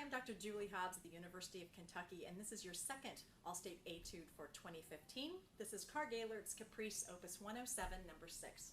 I'm Dr. Julie Hobbs at the University of Kentucky, and this is your second All-State Etude for 2015. This is Karg-Elert's Caprice Opus 107, number 6.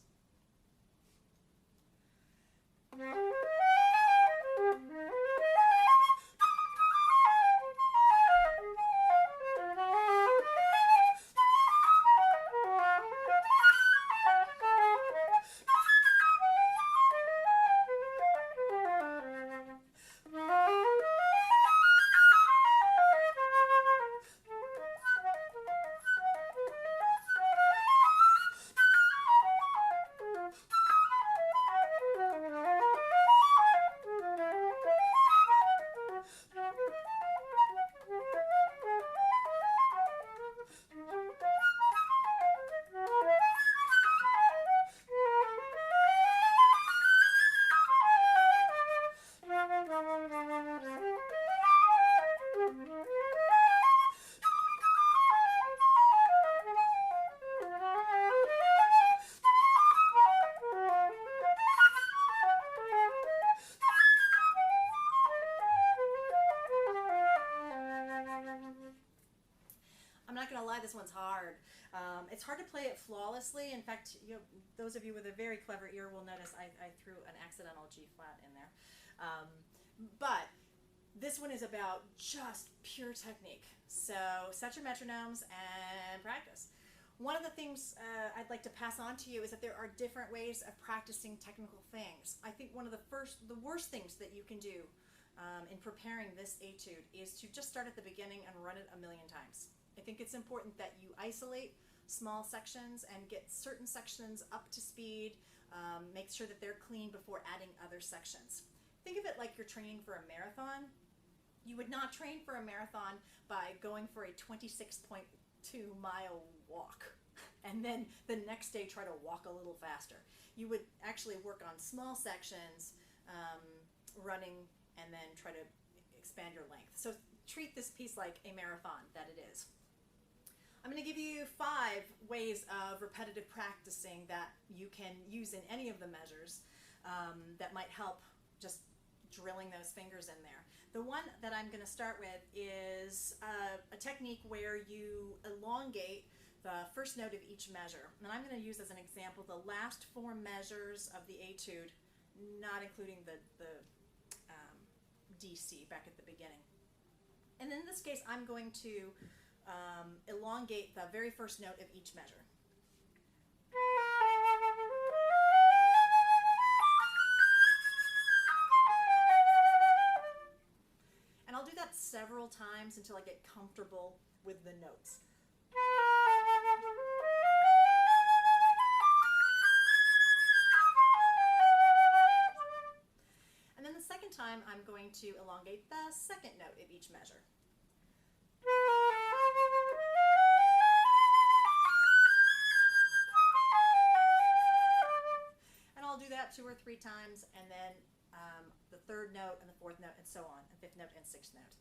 I'm not going to lie, this one's hard. It's hard to play it flawlessly. In fact, those of you with a very clever ear will notice I threw an accidental G flat in there. But this one is about just pure technique. So set your metronomes and practice. One of the things I'd like to pass on to you is that there are different ways of practicing technical things. I think one of the worst things that you can do in preparing this etude is to just start at the beginning and run it a million times. I think it's important that you isolate small sections and get certain sections up to speed, make sure that they're clean before adding other sections. Think of it like you're training for a marathon. You would not train for a marathon by going for a 26.2-mile walk and then the next day try to walk a little faster. You would actually work on small sections, running, and then try to expand your length. So treat this piece like a marathon that it is. I'm going to give you 5 ways of repetitive practicing that you can use in any of the measures that might help just drilling those fingers in there. The one that I'm going to start with is a technique where you elongate the first note of each measure. And I'm going to use as an example the last 4 measures of the etude, not including the DC back at the beginning. And in this case, I'm going to elongate the very first note of each measure. And I'll do that several times until I get comfortable with the notes. And then the second time, I'm going to elongate the second note of each measure. And I'll do that 2 or 3 times, and then the 3rd note and the 4th note and so on, and 5th note and 6th note.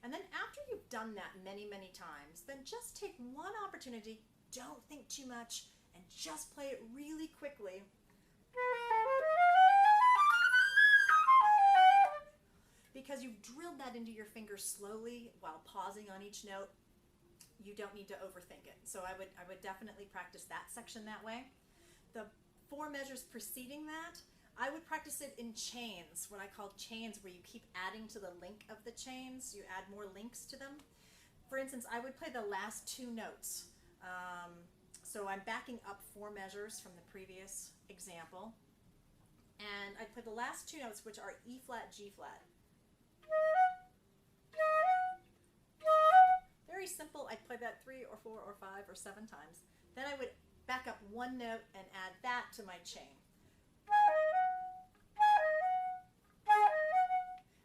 And then after you've done that many, many times, then just take one opportunity, don't think too much, and just play it really quickly. Because you've drilled that into your fingers slowly while pausing on each note, you don't need to overthink it. So I would definitely practice that section that way. The 4 measures preceding that, I would practice it in chains, what I call chains, where you keep adding to the link of the chains. You add more links to them. For instance, I would play the last 2 notes. So I'm backing up 4 measures from the previous example. And I'd play the last 2 notes, which are E flat, G flat. Very simple. I'd play that 3 or 4 or 5 or 7 times. Then I would back up 1 note and add that to my chain.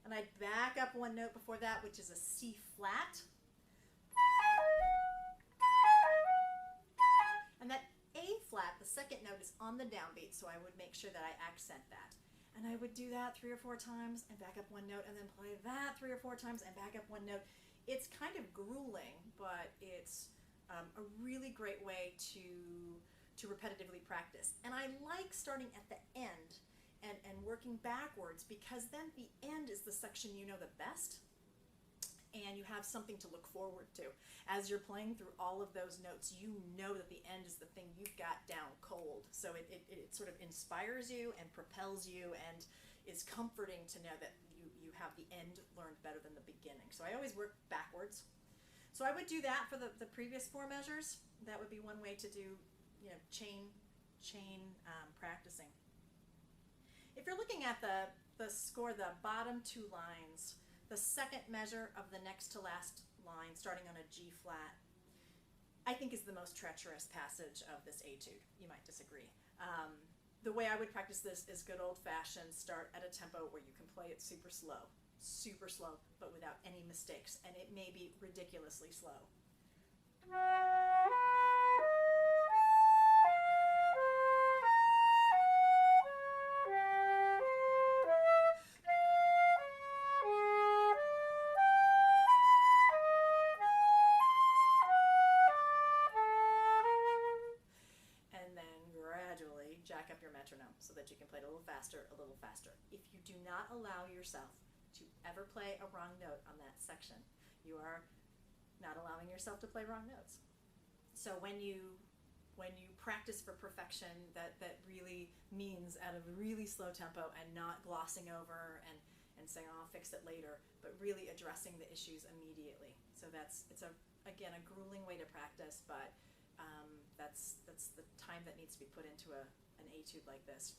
And I'd back up 1 note before that, which is a C flat. And that A flat, the second note, is on the downbeat, so I would make sure that I accent that. And I would do that 3 or 4 times and back up 1 note, and then play that 3 or 4 times and back up 1 note. It's kind of grueling, but it's a really great way to repetitively practice. And I like starting at the end and working backwards, because then the end is the section you know the best. and you have something to look forward to. As you're playing through all of those notes, you know that the end is the thing you've got down cold. So it sort of inspires you and propels you and is comforting to know that you have the end learned better than the beginning. So I always work backwards. So I would do that for the previous 4 measures. That would be one way to do, chain practicing. If you're looking at the score, the bottom 2 lines, the second measure of the next to last line, starting on a G flat, I think is the most treacherous passage of this etude. You might disagree. The way I would practice this is good old-fashioned, start at a tempo where you can play it super slow, but without any mistakes, and it may be ridiculously slow. Jack up your metronome so that you can play it a little faster, a little faster. If you do not allow yourself to ever play a wrong note on that section, you are not allowing yourself to play wrong notes. So when you practice for perfection, that really means at a really slow tempo and not glossing over and saying, oh, I'll fix it later, but really addressing the issues immediately. So it's again a grueling way to practice, but that's the time that needs to be put into an etude like this.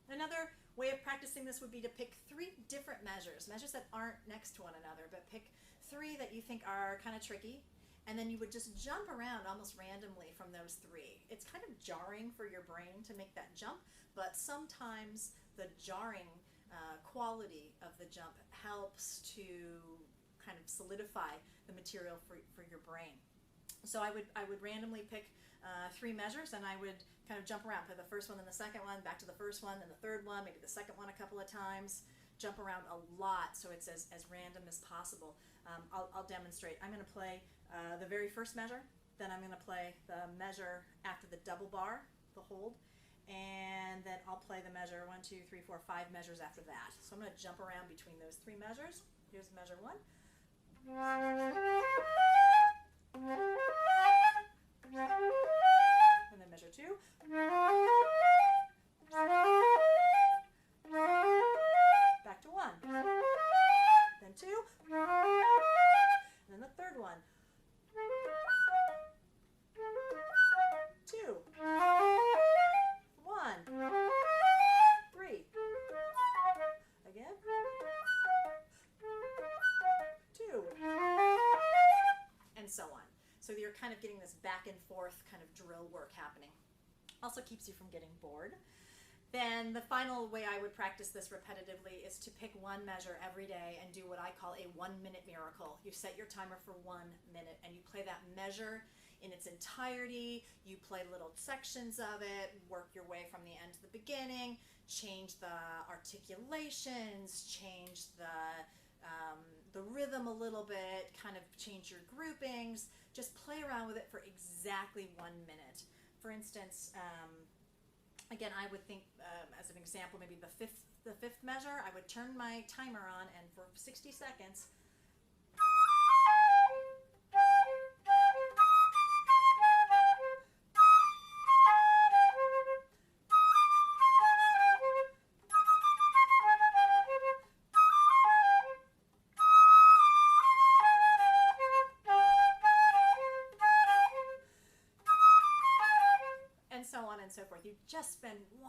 Another way of practicing this would be to pick 3 different measures that aren't next to one another, but pick 3 that you think are kind of tricky, and then you would just jump around almost randomly from those 3. It's kind of jarring for your brain to make that jump, but sometimes the jarring quality of the jump helps to kind of solidify the material for your brain. So I would randomly pick 3 measures, and I would kind of jump around, play the first one, then the second one, back to the first one, then the third one, maybe the second one a couple of times, jump around a lot so it's as random as possible. I'll demonstrate. I'm going to play the very first measure, then I'm going to play the measure after the double bar, the hold, and then I'll play the measure 1, 2, 3, 4, 5 measures after that. So I'm going to jump around between those 3 measures. Here's measure 1. And then measure 2. Back to 1. Then 2. And then the third one. 2. 1. 3. Again. 2. And so on. So you're kind of getting this back and forth kind of drill work happening. Also keeps you from getting bored. Then the final way I would practice this repetitively is to pick 1 measure every day and do what I call a 1-minute miracle. You set your timer for 1 minute and you play that measure in its entirety. You play little sections of it, work your way from the end to the beginning, change the articulations, change the rhythm a little bit, kind of change your groupings. Just play around with it for exactly 1 minute. For instance, again, I would think, as an example, maybe the fifth measure, I would turn my timer on, and for 60 seconds, so on and so forth. You just spend 1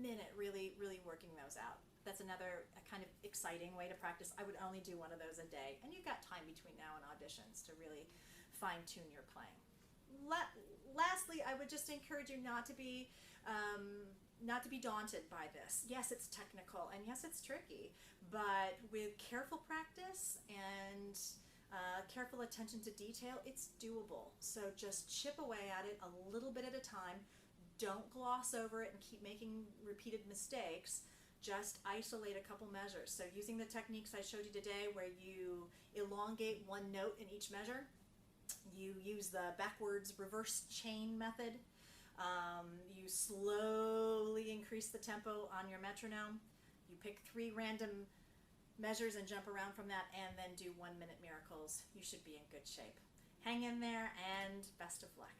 minute really working those out. That's another kind of exciting way to practice. I would only do 1 of those a day, and you've got time between now and auditions to really fine-tune your playing. Lastly, I would just encourage you not to be daunted by this. Yes, it's technical, and yes, it's tricky, but with careful practice and careful attention to detail, it's doable. So just chip away at it a little bit at a time. Don't gloss over it and keep making repeated mistakes. Just isolate a couple measures. So using the techniques I showed you today where you elongate 1 note in each measure, you use the backwards reverse chain method, you slowly increase the tempo on your metronome, you pick 3 random measures and jump around from that, and then do 1 minute miracles, you should be in good shape. Hang in there, and best of luck.